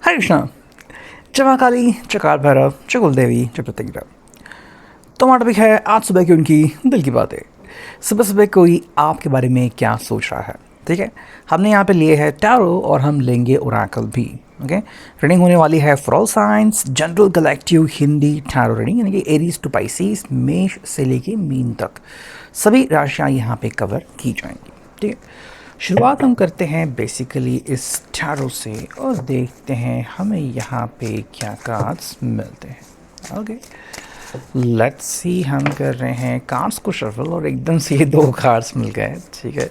हरिकृष्ण चमाकाली चकार भैरव चकुल देवी चप्रतिग्रह। तो हमारा टॉपिक है आज सुबह की उनकी दिल की बातें। सुबह सुबह कोई आपके बारे में क्या सोच रहा है। ठीक है, हमने यहाँ पे लिए है टैरो और हम लेंगे ओरेकल भी। ओके, रीडिंग होने वाली है for all science general collective Hindi tarot reading, यानी कि एरीज टू पाइसेस, मेष से लेके मीन तक सभी राशियाँ यहाँ पे कवर की जाएंगी। ठीक है, शुरुआत हम करते हैं बेसिकली इस टैरो से और देखते हैं हमें यहाँ पे क्या कार्ड्स मिलते हैं। ओके, लेट्स सी, हम कर रहे हैं कार्ड्स को शफल और एकदम से ये दो कार्ड्स मिल गए। ठीक है,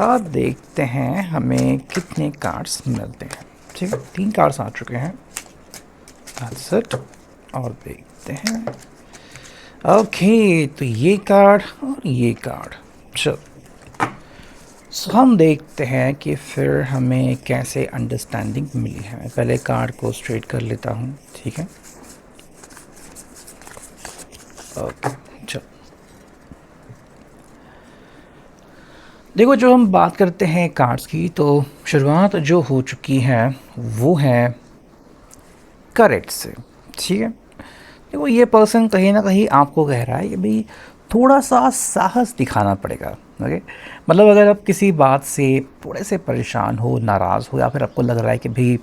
और देखते हैं हमें कितने कार्ड्स मिलते हैं। ठीक है, 3 कार्ड्स आ चुके हैं। That's it। और देखते हैं। ओके, तो ये कार्ड और ये कार्ड। चलो, सो हम देखते हैं कि फिर हमें कैसे अंडरस्टैंडिंग मिली है। पहले कार्ड को स्ट्रेट कर लेता हूँ। ठीक है, ओके, चलो देखो, जो हम बात करते हैं कार्ड्स की, तो शुरुआत जो हो चुकी है वो है करेक्ट से। ठीक है, देखो ये पर्सन कहीं ना कहीं आपको कह रहा है कि भाई थोड़ा सा साहस दिखाना पड़ेगा। ओके, मतलब अगर आप किसी बात से थोड़े से परेशान हो, नाराज़ हो, या फिर आपको लग रहा है कि भाई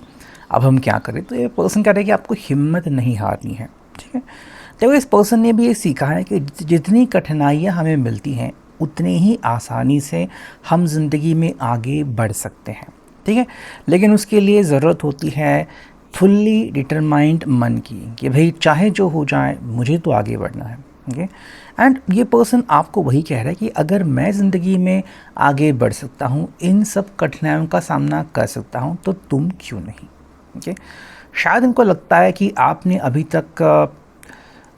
अब हम क्या करें, तो ये पर्सन कह रहा है कि आपको हिम्मत नहीं हारनी है। ठीक है, देखो इस पर्सन ने भी ये सीखा है कि जितनी कठिनाइयाँ हमें मिलती हैं उतनी ही आसानी से हम ज़िंदगी में आगे बढ़ सकते हैं। ठीक है, लेकिन उसके लिए ज़रूरत होती है फुल्ली डिटरमाइंड मन की, कि भाई चाहे जो हो जाए मुझे तो आगे बढ़ना है। ओके, एंड ये पर्सन आपको वही कह रहा है कि अगर मैं ज़िंदगी में आगे बढ़ सकता हूँ, इन सब कठिनाइयों का सामना कर सकता हूँ, तो तुम क्यों नहीं। ओके, शायद इनको लगता है कि आपने अभी तक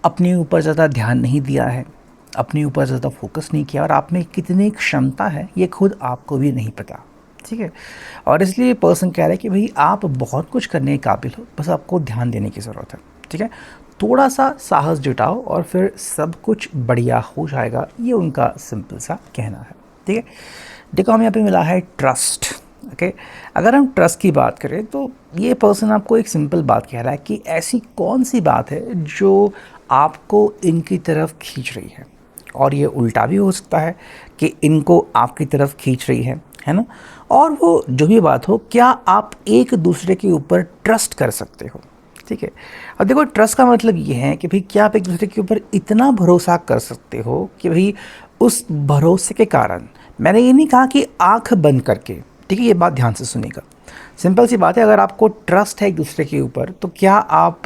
अपने ऊपर ज़्यादा ध्यान नहीं दिया है, अपने ऊपर ज़्यादा फोकस नहीं किया, और आप में कितनी क्षमता है ये खुद आपको भी नहीं पता। ठीक है, और इसलिए पर्सन कह रहा है कि भाई आप बहुत कुछ करने के काबिल हो, बस आपको ध्यान देने की ज़रूरत है। ठीक है, थोड़ा सा साहस जुटाओ और फिर सब कुछ बढ़िया हो जाएगा, ये उनका सिंपल सा कहना है। ठीक है, देखो हमें यहाँ पे मिला है ट्रस्ट। ओके, अगर हम ट्रस्ट की बात करें तो ये पर्सन आपको एक सिंपल बात कह रहा है कि ऐसी कौन सी बात है जो आपको इनकी तरफ खींच रही है, और ये उल्टा भी हो सकता है कि इनको आपकी तरफ खींच रही है ना। और वो जो भी बात हो, क्या आप एक दूसरे के ऊपर ट्रस्ट कर सकते हो। ठीक है, अब देखो ट्रस्ट का मतलब ये है कि भाई क्या आप एक दूसरे के ऊपर इतना भरोसा कर सकते हो कि भाई उस भरोसे के कारण, मैंने ये नहीं कहा कि आंख बंद करके, ठीक है, ये बात ध्यान से सुनिएगा, सिंपल सी बात है, अगर आपको ट्रस्ट है एक दूसरे के ऊपर तो क्या आप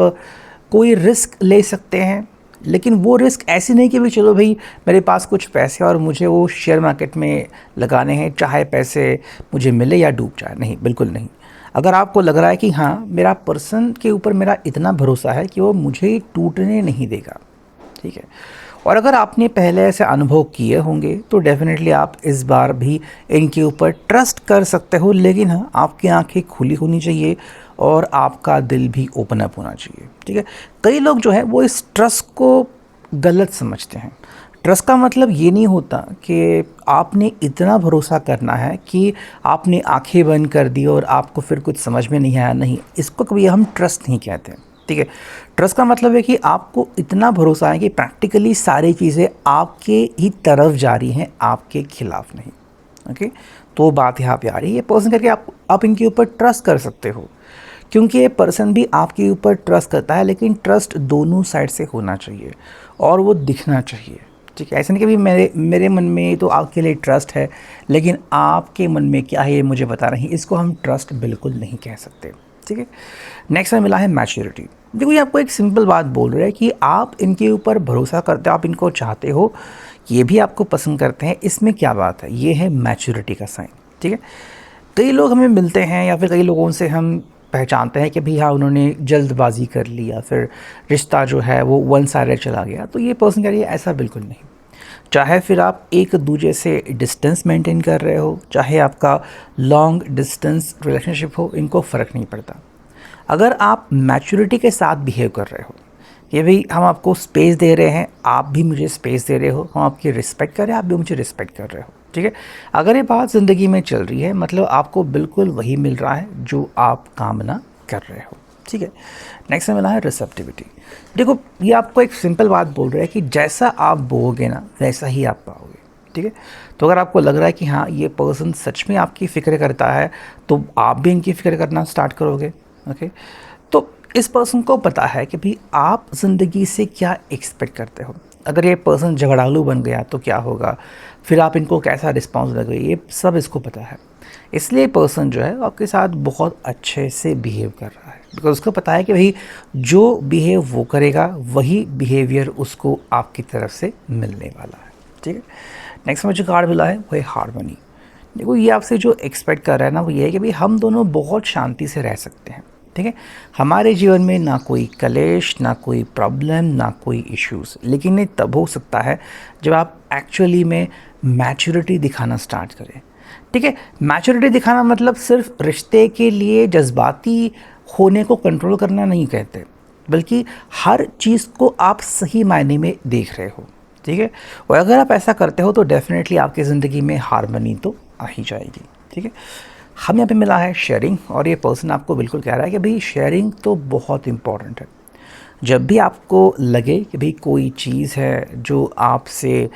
कोई रिस्क ले सकते हैं, लेकिन वो रिस्क ऐसी नहीं कि भाई चलो भाई मेरे पास कुछ पैसे और मुझे वो शेयर मार्केट में लगाने हैं, चाहे पैसे मुझे मिले या डूब जाए। नहीं, बिल्कुल नहीं। अगर आपको लग रहा है कि हाँ मेरा पर्सन के ऊपर मेरा इतना भरोसा है कि वो मुझे टूटने नहीं देगा, ठीक है, और अगर आपने पहले ऐसे अनुभव किए होंगे तो डेफिनेटली आप इस बार भी इनके ऊपर ट्रस्ट कर सकते हो, लेकिन हाँ आपकी आंखें खुली होनी चाहिए और आपका दिल भी ओपन अप होना चाहिए। ठीक है, कई लोग जो है वो इस ट्रस्ट को गलत समझते हैं। ट्रस्ट का मतलब ये नहीं होता कि आपने इतना भरोसा करना है कि आपने आंखें बंद कर दी और आपको फिर कुछ समझ में नहीं आया। नहीं, इसको कभी हम ट्रस्ट नहीं कहते। ठीक है, ट्रस्ट का मतलब है कि आपको इतना भरोसा है कि प्रैक्टिकली सारी चीज़ें आपके ही तरफ जा रही हैं, आपके खिलाफ नहीं। ओके, तो बात यहाँ पे आ रही है, ये पर्सन करके आप इनके ऊपर ट्रस्ट कर सकते हो, क्योंकि ये पर्सन भी आपके ऊपर ट्रस्ट करता है, लेकिन ट्रस्ट दोनों साइड से होना चाहिए और वो दिखना चाहिए। ठीक है, ऐसा नहीं कि भाई मेरे मन में तो आपके लिए ट्रस्ट है, लेकिन आपके मन में क्या है ये मुझे बता रही, इसको हम ट्रस्ट बिल्कुल नहीं कह सकते। ठीक है, नेक्स्ट में मिला है मैच्योरिटी। देखो ये आपको एक सिंपल बात बोल रहा है कि आप इनके ऊपर भरोसा करते हो, आप इनको चाहते हो, ये भी आपको पसंद करते हैं, इसमें क्या बात है, ये है मैच्योरिटी का साइन। ठीक है, कई लोग हमें मिलते हैं या फिर कई लोगों से हम पहचानते हैं कि भाई हाँ उन्होंने जल्दबाजी कर ली या फिर रिश्ता जो है वो वन साइडेड चला गया, तो ये पर्सन कह रही है ऐसा बिल्कुल नहीं। चाहे फिर आप एक दूसरे से डिस्टेंस मेंटेन कर रहे हो, चाहे आपका लॉन्ग डिस्टेंस रिलेशनशिप हो, इनको फ़र्क नहीं पड़ता। अगर आप मैच्योरिटी के साथ बिहेव कर रहे हो कि भाई हम आपको स्पेस दे रहे हैं, आप भी मुझे स्पेस दे रहे हो, हम आपकी रिस्पेक्ट कर रहे हैं, आप भी मुझे रिस्पेक्ट कर रहे हो। ठीक है, अगर ये बात ज़िंदगी में चल रही है, मतलब आपको बिल्कुल वही मिल रहा है जो आप कामना कर रहे हो, ठीक है। नेक्स्ट में मिला है रिसेप्टिविटी। देखो ये आपको एक सिंपल बात बोल रहा है कि जैसा आप बोओगे ना वैसा ही आप पाओगे, ठीक है। तो अगर आपको लग रहा है कि हाँ ये पर्सन सच में आपकी फ़िक्र करता है तो आप भी इनकी फ़िक्र करना स्टार्ट करोगे, ओके। तो इस पर्सन को पता है कि भाई आप ज़िंदगी से क्या एक्सपेक्ट करते हो। अगर ये पर्सन झगड़ालू बन गया तो क्या होगा, फिर आप इनको कैसा रिस्पॉन्स दोगे, ये सब इसको पता है। इसलिए पर्सन जो है आपके साथ बहुत अच्छे से बिहेव कर रहा है, बिकॉज उसको पता है कि भाई जो बिहेव वो करेगा वही बिहेवियर उसको आपकी तरफ से मिलने वाला है, ठीक है। नेक्स्ट में जो कार्ड मिला है वो है हार्मनी। देखो ये आपसे जो एक्सपेक्ट कर रहा है ना वो ये है कि भाई हम दोनों बहुत शांति से रह सकते हैं, ठीक है। हमारे जीवन में ना कोई कलेश, ना कोई प्रॉब्लम, ना कोई इश्यूज़, लेकिन ये तब हो सकता है जब आप एक्चुअली में मैच्योरिटी दिखाना स्टार्ट करें, ठीक है। मैच्योरिटी दिखाना मतलब सिर्फ रिश्ते के लिए जज्बाती होने को कंट्रोल करना नहीं कहते, बल्कि हर चीज़ को आप सही मायने में देख रहे हो, ठीक है। और अगर आप ऐसा करते हो तो डेफिनेटली आपकी ज़िंदगी में हार्मनी तो आ ही जाएगी, ठीक है। हम यहाँ पे मिला है शेयरिंग, और ये पर्सन आपको बिल्कुल कह रहा है कि भाई शेयरिंग तो बहुत इम्पॉर्टेंट है। जब भी आपको लगे कि भाई कोई चीज़ है जो आपसे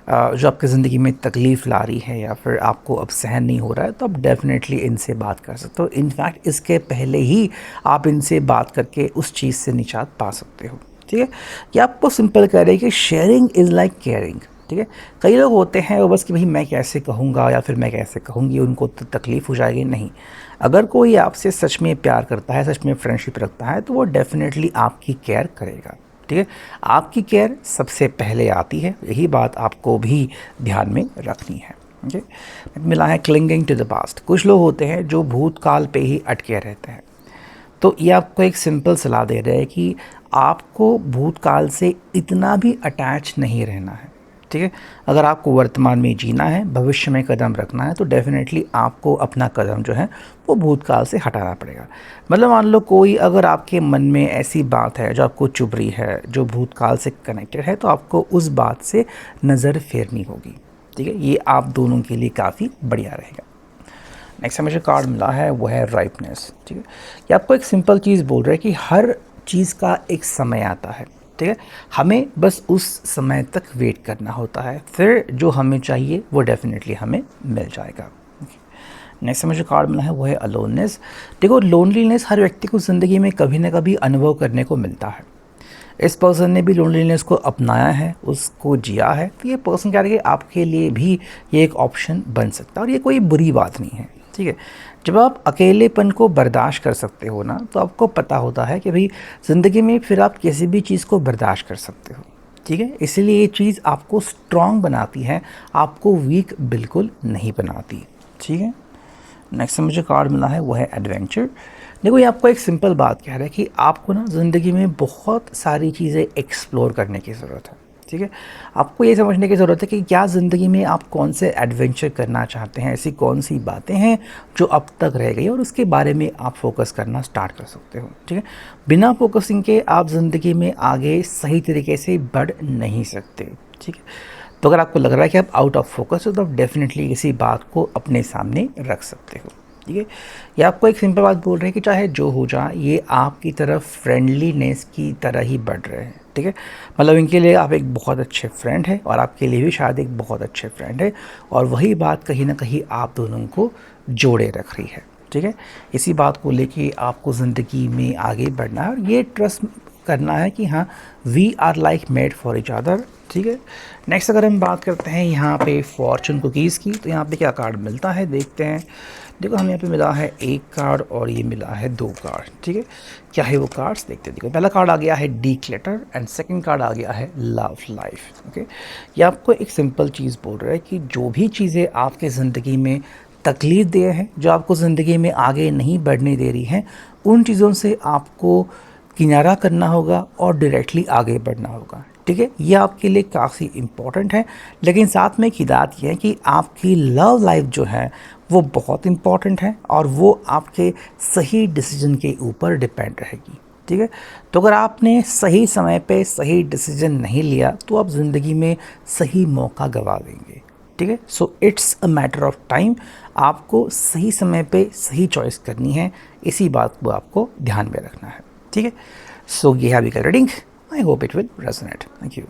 जो आपकी ज़िंदगी में तकलीफ़ ला रही है या फिर आपको अब सहन नहीं हो रहा है, तो आप डेफ़िनेटली इनसे बात कर सकते हो। इनफैक्ट इसके पहले ही आप इनसे बात करके उस चीज़ से निजात पा सकते हो, ठीक है। ये आपको सिंपल कह रहे हैं कि शेयरिंग इज़ लाइक केयरिंग, ठीक है। कई लोग होते हैं वो बस कि भाई मैं कैसे कहूँगा या फिर मैं कैसे कहूँगी, उनको तो तकलीफ़ हो जाएगी। नहीं, अगर कोई आपसे सच में प्यार करता है, सच में फ्रेंडशिप रखता है, तो वो डेफ़िनेटली आपकी केयर करेगा, ठीक है। आपकी केयर सबसे पहले आती है, यही बात आपको भी ध्यान में रखनी है, ठीक है। मिला है क्लिंगिंग टू द पास्ट। कुछ लोग होते हैं जो भूतकाल पे ही अटके रहते हैं, तो ये आपको एक सिंपल सलाह दे रहे हैं कि आपको भूतकाल से इतना भी अटैच नहीं रहना है, ठीक है। अगर आपको वर्तमान में जीना है, भविष्य में कदम रखना है, तो डेफ़िनेटली आपको अपना कदम जो है वो भूतकाल से हटाना पड़ेगा। मतलब मान लो कोई अगर आपके मन में ऐसी बात है जो आपको चुभ रही है, जो भूतकाल से कनेक्टेड है, तो आपको उस बात से नज़र फेरनी होगी, ठीक है। ये आप दोनों के लिए काफ़ी बढ़िया रहेगा। नेक्स्ट हमें जो कार्ड मिला है वो है राइपनेस, ठीक है। ये आपको एक सिंपल चीज़ बोल रहा है कि हर चीज़ का एक समय आता है, ठीक है। हमें बस उस समय तक वेट करना होता है, फिर जो हमें चाहिए वो डेफिनेटली हमें मिल जाएगा। नेक्स्ट हमें जो कार्ड मिला है वो है अलोननेस। देखो लोनलीनेस हर व्यक्ति को ज़िंदगी में कभी ना कभी अनुभव करने को मिलता है। इस पर्सन ने भी लोनलीनेस को अपनाया है, उसको जिया है, तो ये पर्सन कह रहा है कि आपके लिए भी ये एक ऑप्शन बन सकता है और ये कोई बुरी बात नहीं है, ठीक है। जब आप अकेलेपन को बर्दाश्त कर सकते हो ना, तो आपको पता होता है कि भाई ज़िंदगी में फिर आप किसी भी चीज़ को बर्दाश्त कर सकते हो, ठीक है। इसलिए ये चीज़ आपको स्ट्रॉन्ग बनाती है, आपको वीक बिल्कुल नहीं बनाती, ठीक है। नेक्स्ट मुझे कार्ड मिला है वो है एडवेंचर। देखो ये आपको एक सिंपल बात कह रहा है कि आपको ना ज़िंदगी में बहुत सारी चीज़ें एक्सप्लोर करने की ज़रूरत है, ठीक है। आपको ये समझने की ज़रूरत है कि क्या ज़िंदगी में आप कौन से एडवेंचर करना चाहते हैं, ऐसी कौन सी बातें हैं जो अब तक रह गई और उसके बारे में आप फोकस करना स्टार्ट कर सकते हो, ठीक है। बिना फोकसिंग के आप ज़िंदगी में आगे सही तरीके से बढ़ नहीं सकते, ठीक है। तो अगर आपको लग रहा है कि आप आउट ऑफ फोकस हो तो आप डेफिनेटली किसी बात को अपने सामने रख सकते हो, ठीक है। ये आपको एक सिंपल बात बोल रहे हैं कि चाहे जो हो जाए ये आपकी तरफ फ्रेंडलीनेस की तरह ही बढ़ रहे हैं, ठीक है। मतलब इनके लिए आप एक बहुत अच्छे फ्रेंड है और आपके लिए भी शायद एक बहुत अच्छे फ्रेंड है, और वही बात कहीं ना कहीं आप दोनों को जोड़े रख रही है, ठीक है। इसी बात को लेके आपको ज़िंदगी में आगे बढ़ना है और ये ट्रस्ट करना है कि हाँ we are like made for each other, ठीक है। नेक्स्ट अगर हम बात करते हैं यहाँ पे फॉर्चून कुकीज़ की, तो यहाँ पे क्या कार्ड मिलता है देखते हैं। देखो हमें यहाँ पे मिला है एक कार्ड और ये मिला है दो कार्ड, ठीक है। क्या है वो कार्ड्स देखते हैं। देखो पहला कार्ड आ गया है डीक्लटर एंड सेकंड कार्ड आ गया है लव लाइफ, ओके। ये आपको एक सिंपल चीज़ बोल रहा है कि जो भी चीज़ें आपके ज़िंदगी में तकलीफ़ दे हैं, जो आपको ज़िंदगी में आगे नहीं बढ़ने दे रही हैं, उन चीज़ों से आपको किनारा करना होगा और डायरेक्टली आगे बढ़ना होगा, ठीक है। ये आपके लिए काफ़ी इम्पॉर्टेंट है, लेकिन साथ में एक हिदायत ये है कि आपकी लव लाइफ जो है वो बहुत इम्पॉर्टेंट है और वो आपके सही डिसीजन के ऊपर डिपेंड रहेगी, ठीक है। तो अगर आपने सही समय पे सही डिसीजन नहीं लिया तो आप ज़िंदगी में सही मौका गंवा देंगे, ठीक है। So it's a matter of time. आपको सही समय पे सही चॉइस करनी है, इसी बात को आपको ध्यान में रखना है। ठीक है, सो ये है अभी का reading. I hope it will resonate. Thank you.